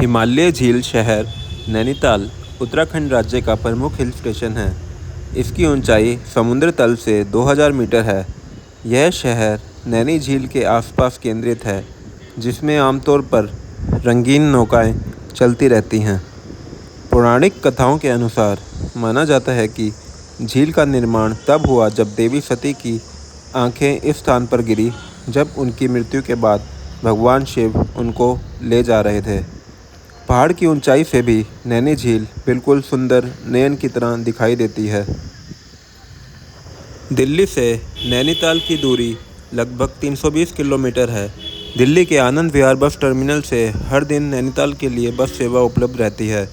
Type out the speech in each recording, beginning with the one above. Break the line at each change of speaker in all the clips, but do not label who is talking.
हिमालय झील शहर नैनीताल उत्तराखंड राज्य का प्रमुख हिल स्टेशन है। इसकी ऊंचाई समुद्र तल से 2000 मीटर है। यह शहर नैनी झील के आसपास केंद्रित है, जिसमें आमतौर पर रंगीन नौकाएं चलती रहती हैं। पौराणिक कथाओं के अनुसार माना जाता है कि झील का निर्माण तब हुआ जब देवी सती की आंखें इस स्थान पर गिरी, जब उनकी मृत्यु के बाद भगवान शिव उनको ले जा रहे थे। पहाड़ की ऊंचाई से भी नैनी झील बिल्कुल सुंदर नयन की तरह दिखाई देती है। दिल्ली से नैनीताल की दूरी लगभग 320 किलोमीटर है। दिल्ली के आनंद विहार बस टर्मिनल से हर दिन नैनीताल के लिए बस सेवा उपलब्ध रहती है।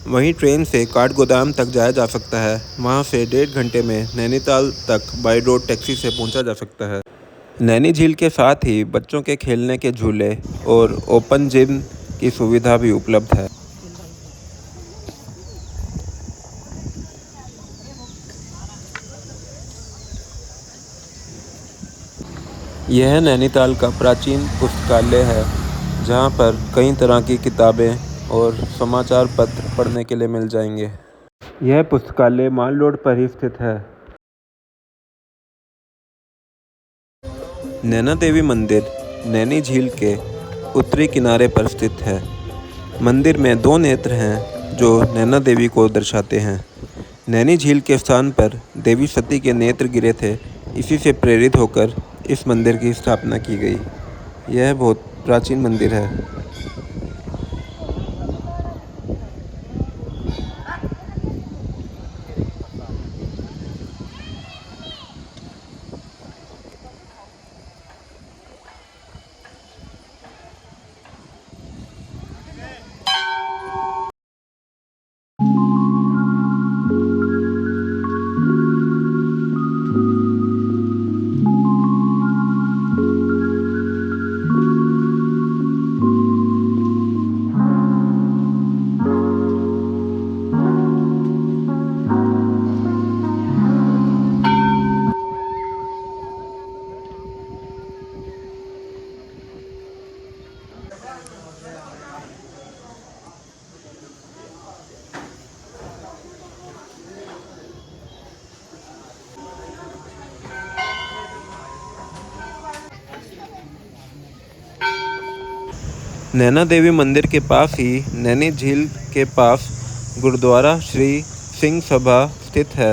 वहीं ट्रेन से काठगोदाम तक जाया जा सकता है। वहां से 1.5 घंटे में नैनीताल तक बाई रोड टैक्सी से पहुंचा जा सकता है। नैनी झील के साथ ही बच्चों के खेलने के झूले और ओपन जिम की सुविधा भी उपलब्ध है। यह नैनीताल का प्राचीन पुस्तकालय है, जहाँ पर कई तरह की किताबें और समाचार पत्र पढ़ने के लिए मिल जाएंगे। यह पुस्तकालय माल रोड पर ही स्थित है। नैना देवी मंदिर नैनी झील के उत्तरी किनारे पर स्थित है। मंदिर में 2 नेत्र हैं जो नैना देवी को दर्शाते हैं। नैनी झील के स्थान पर देवी सती के नेत्र गिरे थे। इसी से प्रेरित होकर इस मंदिर की स्थापना की गई। यह बहुत प्राचीन मंदिर है। नैना देवी मंदिर के पास ही नैनी झील के पास गुरुद्वारा श्री सिंह सभा स्थित है।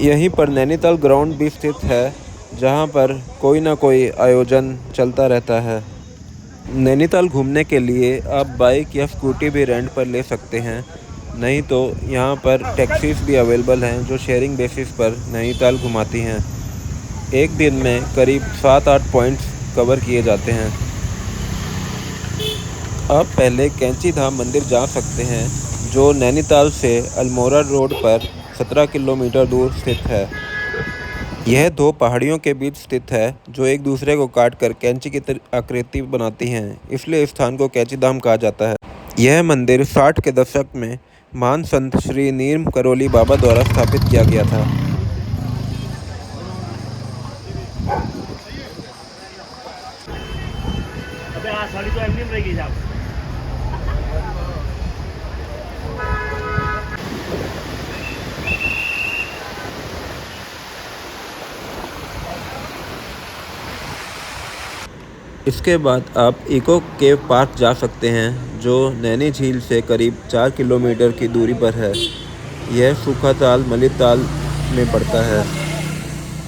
यहीं पर नैनीताल ग्राउंड भी स्थित है, जहां पर कोई ना कोई आयोजन चलता रहता है। नैनीताल घूमने के लिए आप बाइक या स्कूटी भी रेंट पर ले सकते हैं। नहीं तो यहाँ पर टैक्सीज भी अवेलेबल हैं जो शेयरिंग बेसिस पर नैनीताल घुमाती हैं। एक दिन में करीब 7-8 पॉइंट्स कवर किए जाते हैं। आप पहले कैंची धाम मंदिर जा सकते हैं, जो नैनीताल से अल्मोड़ा रोड पर 17 किलोमीटर दूर स्थित है। यह 2 पहाड़ियों के बीच स्थित है, जो एक दूसरे को काटकर कैंची की आकृति बनाती हैं। इसलिए इस स्थान को कैंची धाम कहा जाता है। यह मंदिर 60 के दशक में महान संत श्री नीम करोली बाबा द्वारा स्थापित किया गया था। इसके बाद आप इको केव पार्क जा सकते हैं, जो नैनी झील से करीब 4 किलोमीटर की दूरी पर है। यह सूखाताल मलिताल में पड़ता है।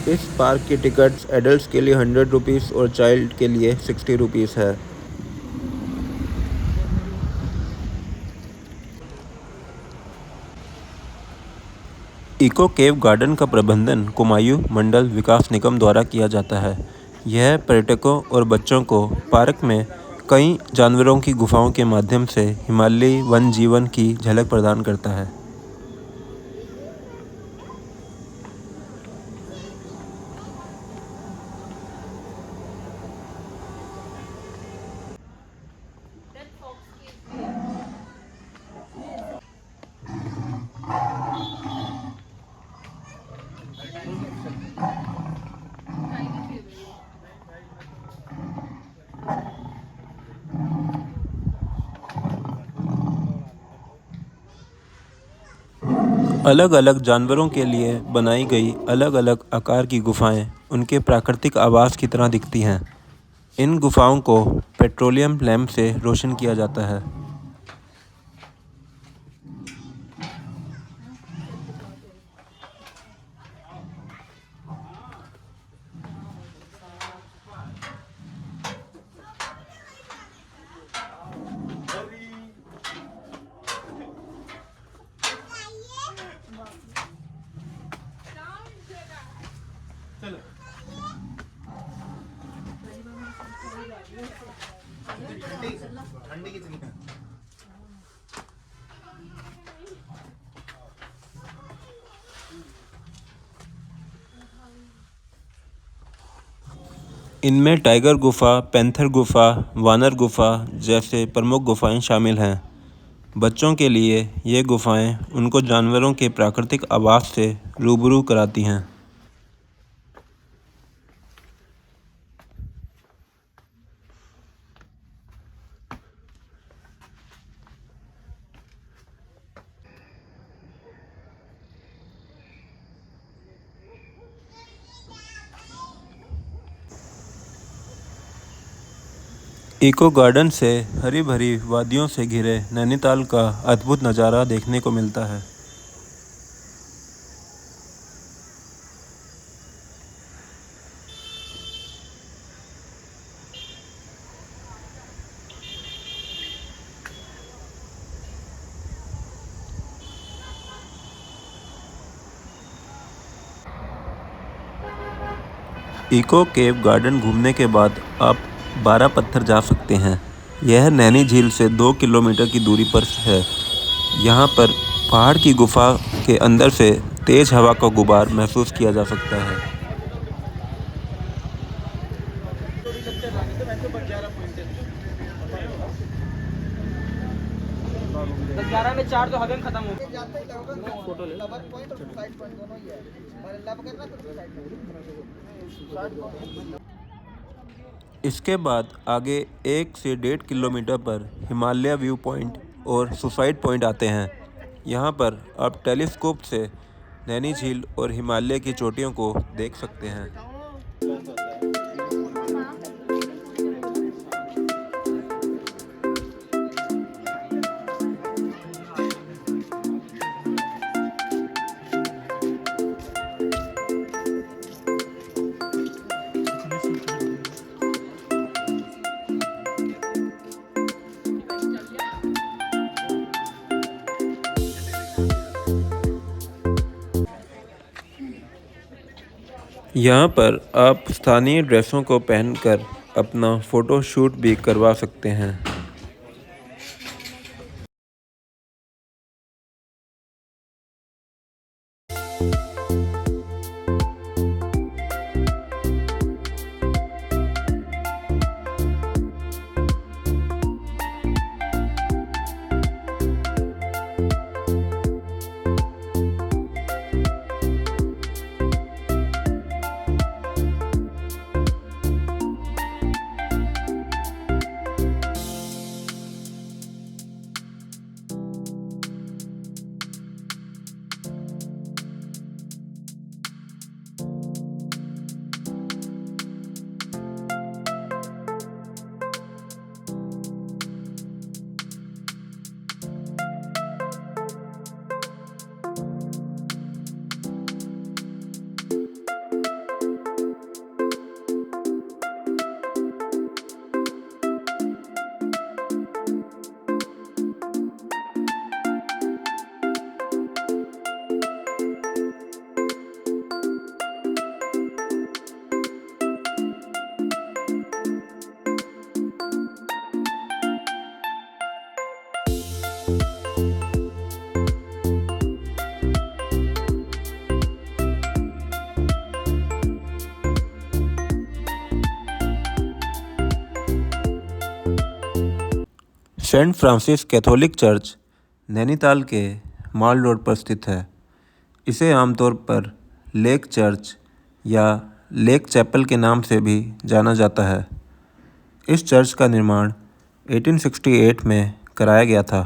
इस पार्क की टिकट एडल्ट्स के लिए 100 रुपीज़ और चाइल्ड के लिए 60 रुपीज़ है। इको केव गार्डन का प्रबंधन कुमायूं मंडल विकास निगम द्वारा किया जाता है। यह पर्यटकों और बच्चों को पार्क में कई जानवरों की गुफाओं के माध्यम से हिमालयी वन जीवन की झलक प्रदान करता है। अलग अलग जानवरों के लिए बनाई गई अलग अलग आकार की गुफाएं उनके प्राकृतिक आवास की तरह दिखती हैं। इन गुफाओं को पेट्रोलियम लैंप से रोशन किया जाता है। इनमें टाइगर गुफा, पैंथर गुफा, वानर गुफा जैसे प्रमुख गुफाएं शामिल हैं। बच्चों के लिए ये गुफाएं उनको जानवरों के प्राकृतिक आवास से रूबरू कराती हैं। इको गार्डन से हरी भरी वादियों से घिरे नैनीताल का अद्भुत नज़ारा देखने को मिलता है। इको केव गार्डन घूमने के बाद आप 12 पत्थर जा सकते हैं। यह नैनी झील से 2 किलोमीटर की दूरी पर है। यहाँ पर पहाड़ की गुफा के अंदर से तेज़ हवा का गुबार महसूस किया जा सकता है।
तो 11 में 4 तो हवे में खत्म हो गया। फोटो ले लवर पॉइंट और साइड पॉइंट दोनों ही है। और लब करना तो साइड में।
इसके बाद आगे 1 से 1.5 किलोमीटर पर हिमालय व्यू पॉइंट और सुसाइड पॉइंट आते हैं। यहाँ पर आप टेलीस्कोप से नैनी झील और हिमालय की चोटियों को देख सकते हैं। यहाँ पर आप स्थानीय ड्रेसों को पहनकर अपना फ़ोटो शूट भी करवा सकते हैं। Saint Francis Catholic church Nainital के माल रोड पर स्थित है। इसे आमतौर पर लेक चर्च या लेक चैपल के नाम से भी जाना जाता है। इस चर्च का निर्माण 1868 में कराया गया था।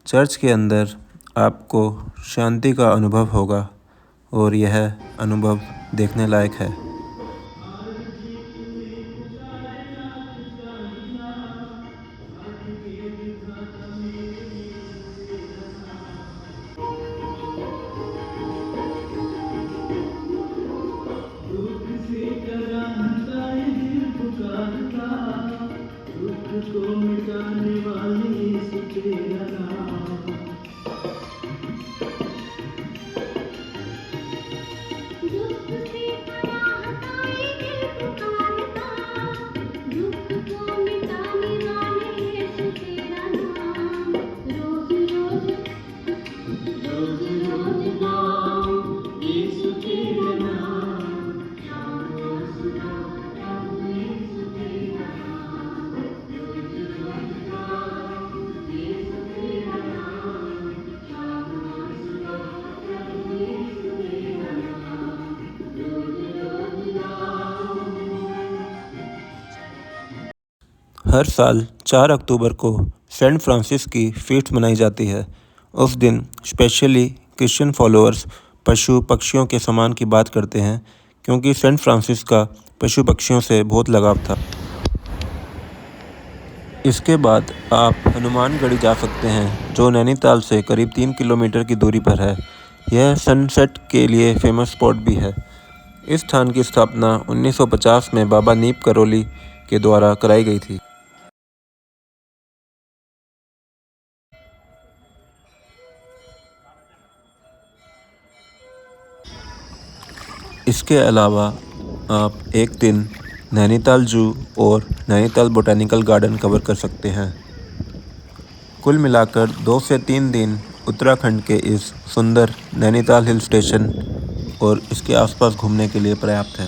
चर्च के अंदर आपको शांति का अनुभव होगा और यह अनुभव देखने लायक है। हर साल 4 अक्टूबर को सेंट फ्रांसिस की फीस्ट मनाई जाती है। उस दिन स्पेशली क्रिश्चियन फॉलोअर्स पशु पक्षियों के सम्मान की बात करते हैं, क्योंकि सेंट फ्रांसिस का पशु पक्षियों से बहुत लगाव था। इसके बाद आप हनुमानगढ़ी जा सकते हैं, जो नैनीताल से करीब 3 किलोमीटर की दूरी पर है। यह सनसेट के लिए फेमस स्पॉट भी है। इस स्थान की स्थापना 1950 में बाबा नीप करोली के द्वारा कराई गई थी। इसके अलावा आप एक दिन नैनीताल जू और नैनीताल बॉटेनिकल गार्डन कवर कर सकते हैं। कुल मिलाकर 2 से 3 दिन उत्तराखंड के इस सुंदर नैनीताल हिल स्टेशन और इसके आसपास घूमने के लिए पर्याप्त है।